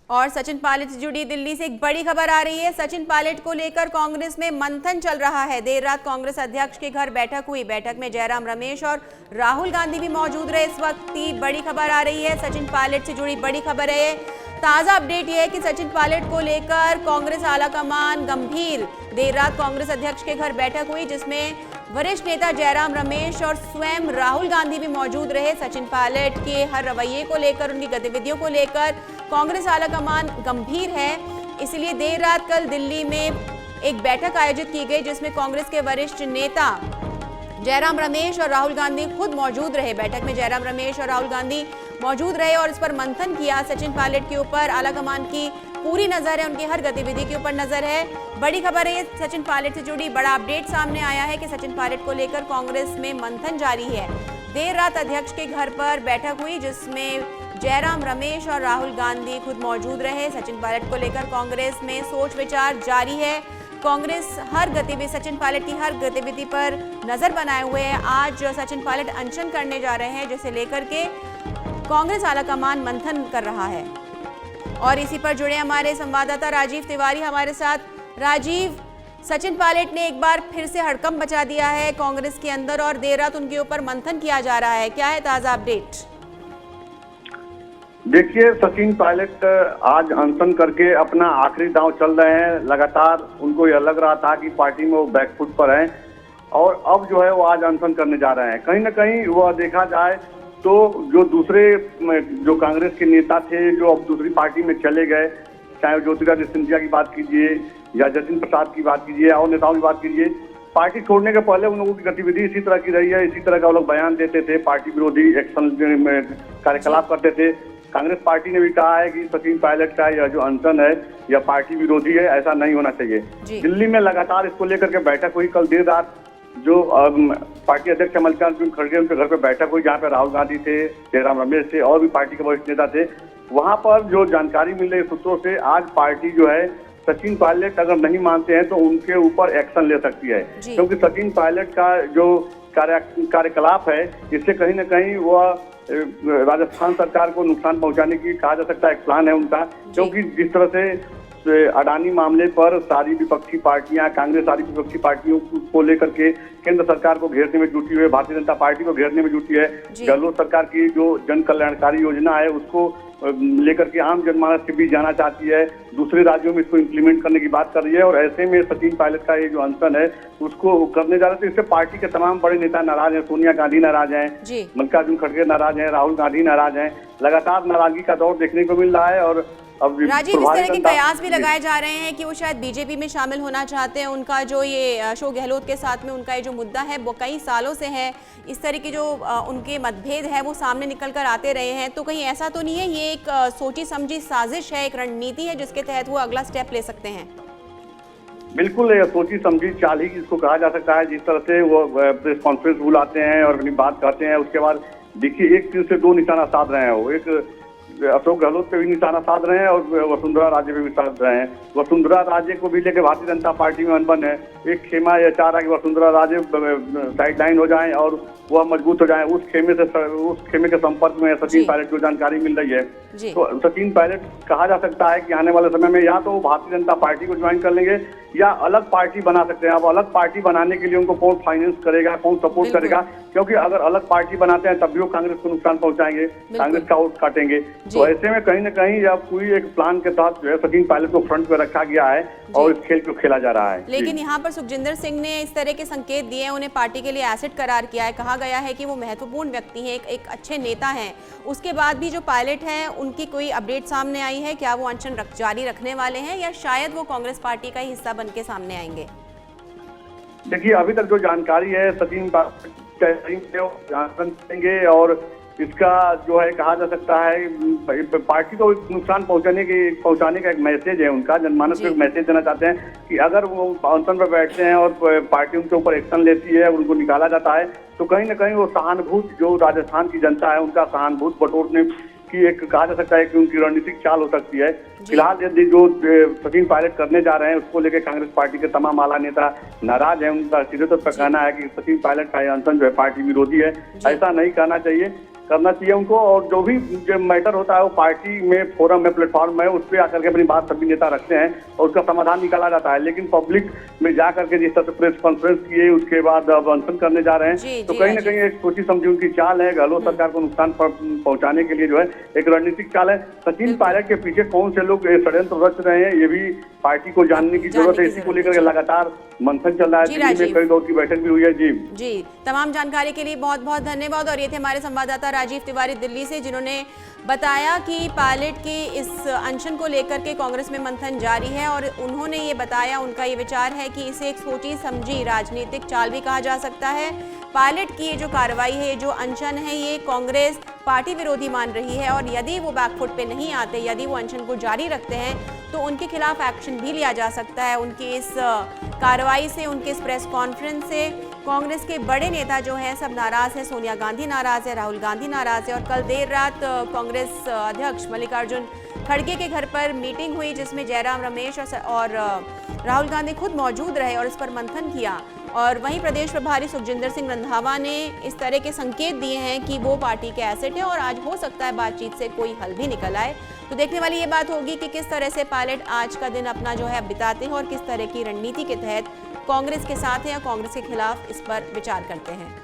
और सचिन पायलट से जुड़ी दिल्ली से एक बड़ी खबर आ रही है। सचिन पायलट को लेकर कांग्रेस में मंथन चल रहा है। देर रात कांग्रेस अध्यक्ष के घर बैठक हुई। बैठक में जयराम रमेश और राहुल गांधी भी मौजूद रहे। इस वक्त की बड़ी खबर आ रही है, सचिन पायलट से जुड़ी बड़ी खबर है। ताजा अपडेट यह है कि सचिन पायलट को लेकर कांग्रेस आलाकमान गंभीर। देर रात कांग्रेस अध्यक्ष के घर बैठक हुई, जिसमें वरिष्ठ नेता जयराम रमेश और स्वयं राहुल गांधी भी मौजूद रहे। सचिन पायलट के हर रवैये को लेकर, उनकी गतिविधियों को लेकर कांग्रेस आलाकमान गंभीर है। इसलिए देर रात कल दिल्ली में एक बैठक आयोजित की गई, जिसमें कांग्रेस के वरिष्ठ नेता जयराम रमेश और राहुल गांधी खुद मौजूद रहे। बैठक में जयराम रमेश और राहुल गांधी मौजूद रहे और इस पर मंथन किया। सचिन पायलट के ऊपर आलाकमान की पूरी नजर है, उनकी हर गतिविधि के ऊपर नजर है। बड़ी खबर है, सचिन पायलट से जुड़ी बड़ा अपडेट सामने आया है कि सचिन पायलट को लेकर कांग्रेस में मंथन जारी है। देर रात अध्यक्ष के घर पर बैठक हुई, जिसमें जयराम रमेश और राहुल गांधी खुद मौजूद रहे। सचिन पायलट को लेकर कांग्रेस में सोच विचार जारी है। कांग्रेस हर गतिविधि, सचिन पायलट की हर गतिविधि पर नजर बनाए हुए है। आज सचिन पायलट अनशन करने जा रहे हैं, जिसे लेकर के कांग्रेस आलाकमान मंथन कर रहा है। और इसी पर जुड़े हमारे संवाददाता राजीव तिवारी हमारे साथ। राजीव, सचिन पायलट ने एक बार फिर से हड़कंप मचा दिया है कांग्रेस के अंदर और देर रात उनके ऊपर मंथन किया जा रहा है। क्या है ताजा अपडेट? देखिए, सचिन पायलट आज अनशन करके अपना आखिरी दांव चल रहे हैं। लगातार उनको यह लग रहा था कि पार्टी में वो बैकफुट पर हैं और अब जो है वो आज अनशन करने जा रहे हैं। कहीं ना कहीं वह देखा जाए तो जो दूसरे जो कांग्रेस के नेता थे जो अब दूसरी पार्टी में चले गए, चाहे ज्योतिरादित्य सिंधिया की बात कीजिए या जतिन प्रसाद की बात कीजिए और नेताओं की बात कीजिए, पार्टी छोड़ने के पहले उन लोगों की गतिविधि इसी तरह की रही है। इसी तरह का वो लोग बयान देते थे, पार्टी विरोधी एक्शन कार्यकलाप करते थे। कांग्रेस पार्टी ने भी कहा है कि सचिन पायलट का यह जो अनशन है यह पार्टी विरोधी है, ऐसा नहीं होना चाहिए। दिल्ली में लगातार इसको लेकर के बैठक हुई। कल देर रात जो पार्टी अध्यक्ष मल्लिकार्जुन खड़गे उनके घर पर बैठक हुई, जहाँ पे राहुल गांधी थे, जयराम रमेश थे और भी पार्टी के वरिष्ठ नेता थे। वहां पर जो जानकारी मिल रही सूत्रों से, आज पार्टी जो है सचिन पायलट अगर नहीं मानते हैं तो उनके ऊपर एक्शन ले सकती है, क्योंकि सचिन पायलट का जो कार्यकलाप है इससे कहीं ना कहीं वह राजस्थान सरकार को नुकसान पहुंचाने की कहा जा सकता है एक प्लान है उनका। क्योंकि जिस तरह से अडानी मामले पर सारी विपक्षी पार्टियां, कांग्रेस सारी विपक्षी पार्टियों को लेकर के केंद्र सरकार को घेरने में जुटी हुई है, भारतीय जनता पार्टी को घेरने में जुटी है। गहलोत सरकार की जो जन कल्याणकारी योजना है उसको लेकर के आम जनमानस के बीच जाना चाहती है, दूसरे राज्यों में इसको इम्प्लीमेंट करने की बात कर रही है। और ऐसे में सचिन पायलट का ये जो अनशन है उसको करने जा रहे थे। इससे पार्टी के तमाम बड़े नेता नाराज हैं। सोनिया गांधी नाराज हैं, मल्लिकार्जुन खड़गे नाराज हैं, राहुल गांधी नाराज हैं। लगातार नाराजगी का दौर देखने को मिल रहा है। और अब राजीव, इस तरह के कयास भी लगाए जा रहे हैं कि वो शायद बीजेपी में शामिल होना चाहते हैं। उनका जो ये अशोक गहलोत के साथ में उनका ये जो मुद्दा है वो कई सालों से है। इस तरह की जो उनके मतभेद है वो सामने निकल कर आते रहे हैं। तो कहीं ऐसा तो नहीं है ये एक सोची समझी साजिश है, एक रणनीति है जिसके तहत वो अगला स्टेप ले सकते हैं? बिल्कुल, ये सोची समझी चाल ही इसको कहा जा सकता है। जिस तरह से वो प्रेस कॉन्फ्रेंस बुलाते हैं और अपनी बात करते हैं, उसके बाद देखिए एक तीर से दो निशाना साध रहे हैं। वो एक अशोक गहलोत पे भी निशाना साध रहे हैं और वसुंधरा राजे पे भी साध रहे हैं। वसुंधरा राजे को भी लेकर भारतीय जनता पार्टी में अनबन है। एक खेमा यह चाह रहा है कि वसुंधरा राजे साइडलाइन हो जाएं और वह मजबूत हो जाएं। उस खेमे के संपर्क में सचिन पायलट को जानकारी मिल रही है। तो सचिन पायलट कहा जा सकता है कि आने वाले समय में या तो वो भारतीय जनता पार्टी को ज्वाइन कर लेंगे या अलग पार्टी बना सकते हैं। अब अलग पार्टी बनाने के लिए उनको कौन फाइनेंस करेगा, कौन सपोर्ट करेगा, क्योंकि अगर अलग पार्टी बनाते हैं तब भी वो कांग्रेस को नुकसान पहुंचाएंगे, कांग्रेस का वोट काटेंगे। तो ऐसे में कहीं ना कहीं अब पूरी एक प्लान के तहत जो है सचिन पायलट को फ्रंट पे रखा गया है और इस खेल को खेला जा रहा है। लेकिन यहाँ पर सुखजिंदर सिंह ने इस तरह के संकेत दिए हैं, उन्हें पार्टी के लिए एसेट करार किया है। कहा गया है कि वो महत्वपूर्ण व्यक्ति है, एक अच्छे नेता हैं। उसके बाद भी जो पायलट हैं उनकी कोई अपडेट सामने आई है? क्या वो अनशन जारी रखने वाले हैं या शायद वो कांग्रेस पार्टी का ही हिस्सा बन के सामने आएंगे? देखिए, अभी तक जो जानकारी है सचिन करेंगे और इसका जो है कहा जा सकता है पार्टी को नुकसान पहुंचाने का एक मैसेज है उनका। जनमानस को एक मैसेज देना चाहते हैं कि अगर वो अनशन पर बैठते हैं और पार्टी उनके ऊपर एक्शन लेती है और उनको निकाला जाता है तो कहीं ना कहीं वो सहानुभूति जो राजस्थान की जनता है उनका सहानुभूति बटोरने की एक कहा जा सकता है कि उनकी रणनीतिक चाल हो सकती है। फिलहाल यदि जो सचिन पायलट करने जा रहे हैं उसको लेकर कांग्रेस पार्टी के तमाम आला नेता नाराज हैं। उनका सीधे तौर पर कहना है कि सचिन पायलट का अनशन जो है पार्टी विरोधी है, ऐसा नहीं कहना चाहिए। करना चाहिए उनको, और जो भी जो मैटर होता है वो पार्टी में फोरम में प्लेटफॉर्म में उस पर आकर के अपनी बात सभी नेता रखते हैं और उसका समाधान निकाला जाता है। लेकिन पब्लिक में जा करके जिस तरह से प्रेस कॉन्फ्रेंस किए उसके बाद अब अनशन करने जा रहे हैं, तो कहीं ना कहीं एक सोची समझी उनकी चाल है। गहलोत सरकार को नुकसान पहुंचाने के लिए जो है एक रणनीतिक चाल है। सचिन पायलट के पीछे कौन से लोग षड्यंत्र रच रहे हैं, ये भी पार्टी को जानने की जरूरत है। इसी को लेकर लगातार मंथन चल रहा है। दिल्ली में कई दौर की बैठक भी हुई है। जी तमाम जानकारी के लिए बहुत बहुत धन्यवाद। और ये थे हमारे संवाददाता राजीव तिवारी दिल्ली से, जिन्होंने बताया कि पायलट के इस अनशन को लेकर के कांग्रेस में मंथन जारी है और उन्होंने ये बताया, उनका ये विचार है कि इसे एक सोची समझी राजनीतिक चाल भी कहा जा सकता है। पायलट की ये जो कार्रवाई है, जो अनशन है, ये कांग्रेस पार्टी विरोधी मान रही है और यदि वो बैकफुट पे नहीं आते, यदि वो अनशन को जारी रखते हैं तो उनके खिलाफ एक्शन भी लिया जा सकता है। उनकी इस कार्रवाई से, उनके इस प्रेस कॉन्फ्रेंस से कांग्रेस के बड़े नेता जो हैं सब नाराज हैं। सोनिया गांधी नाराज है, राहुल गांधी नाराज है और कल देर रात कांग्रेस अध्यक्ष मल्लिकार्जुन खड़गे के घर पर मीटिंग हुई जिसमें जयराम रमेश और राहुल गांधी खुद मौजूद रहे और इस पर मंथन किया। और वहीं प्रदेश प्रभारी सुखजिंदर सिंह रंधावा ने इस तरह के संकेत दिए हैं कि वो पार्टी के एसेट हैं और आज हो सकता है बातचीत से कोई हल भी निकल आए। तो देखने वाली ये बात होगी कि किस तरह से पायलट आज का दिन अपना जो है बिताते हैं और किस तरह की रणनीति के तहत कांग्रेस के साथ हैं या कांग्रेस के खिलाफ इस पर विचार करते हैं।